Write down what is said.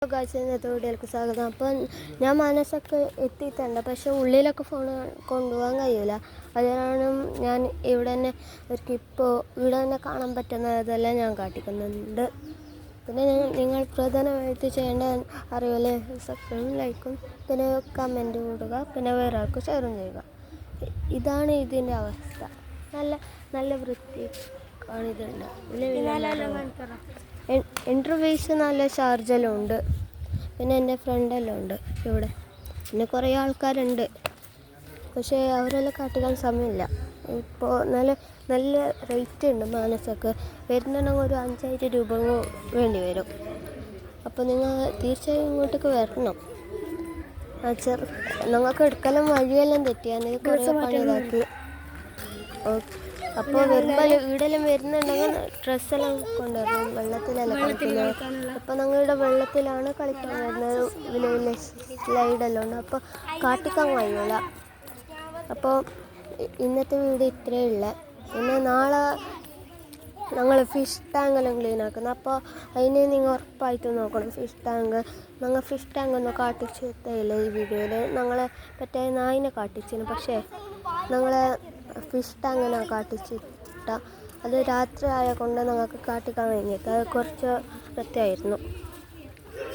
ഇന്നത്തെ വീഡിയോയിലേക്ക് സ്വാഗതം. അപ്പം ഞാൻ മനസ്സൊക്കെ എത്തിയിട്ടുണ്ട്, പക്ഷെ ഉള്ളിലൊക്കെ ഫോൺ കൊണ്ടുപോകാൻ കഴിയില്ല. അതിനാണ് ഞാൻ ഇവിടെ തന്നെ ഇപ്പോൾ ഇവിടെ തന്നെ കാണാൻ പറ്റുന്നതെല്ലാം ഞാൻ കാട്ടിക്കുന്നുണ്ട്. പിന്നെ നിങ്ങൾ പ്രധാനമായിട്ട് ചെയ്യേണ്ട അറിയില്ലേ, സബ്സ്ക്രൈബും ലൈക്കും പിന്നെ കമൻറ്റ് കൊടുക്കുക, പിന്നെ വേറെ ആൾക്ക് ഷെയറും ചെയ്യുക. ഇതാണ് ഇതിൻ്റെ അവസ്ഥ. നല്ല നല്ല വൃത്തി കാണിതുണ്ട്. ഇൻ്റർവ്യൂസ് നല്ല ചാർജെല്ലാം ഉണ്ട്. പിന്നെ എൻ്റെ ഫ്രണ്ടെല്ലാം ഉണ്ട് ഇവിടെ. പിന്നെ കുറേ ആൾക്കാരുണ്ട്, പക്ഷേ അവരെല്ലാം കാട്ടിക്കാൻ സമയമില്ല. ഇപ്പോൾ നല്ല നല്ല റേറ്റ് ഉണ്ട്. മാനസൊക്കെ വരുന്നുണ്ടെങ്കിൽ ഒരു 5000 രൂപ വേണ്ടി വരും. അപ്പോൾ നിങ്ങൾ തീർച്ചയായും ഇങ്ങോട്ടേക്ക് വരണം. നിങ്ങൾക്ക് എടുക്കലും വഴിയെല്ലാം തെറ്റിയാൽ കുറേ പണി ഇതാക്കി. അപ്പോൾ വരുമ്പോൾ ഈടെല്ലാം വരുന്നുണ്ടെങ്കിൽ ഡ്രസ്സെല്ലാം കൊണ്ടുവരണം. വെള്ളത്തിലല്ല കളിക്കുന്നത്. അപ്പോൾ ഞങ്ങളുടെ വെള്ളത്തിലാണ് കളിക്കാൻ വരുന്നത്. വലിയ വലിയ സ്ലൈഡെല്ലാം ഉണ്ട്. അപ്പോൾ കാട്ടിക്കാൻ കഴിയില്ല. അപ്പോൾ ഇന്നത്തെ വീഡിയോ ഇത്രയേ ഉള്ള. പിന്നെ നാളെ ഞങ്ങൾ ഫിഷ് ടാങ്കെല്ലാം ക്ലീൻ ആക്കുന്നത്. അപ്പോൾ അതിന് നിങ്ങൾ ഉറപ്പായിട്ട് നോക്കണം. ഞങ്ങൾ ഫിഷ് ടാങ്ക് ഒന്നും കാട്ടിച്ചിട്ടില്ല ഈ വീഡിയോയിൽ. ഞങ്ങളെ പറ്റേ നായിനെ കാട്ടിച്ചിന്, പക്ഷേ ഞങ്ങളെ ഫിഷ് ടാങ്കിനെ കാട്ടിച്ചിട്ട അത് രാത്രി ആയതുകൊണ്ട് ഞങ്ങൾക്ക് കാട്ടിക്കാൻ കഴിഞ്ഞിട്ട് അത് കുറച്ച് പ്രത്യേകമായിരുന്നു.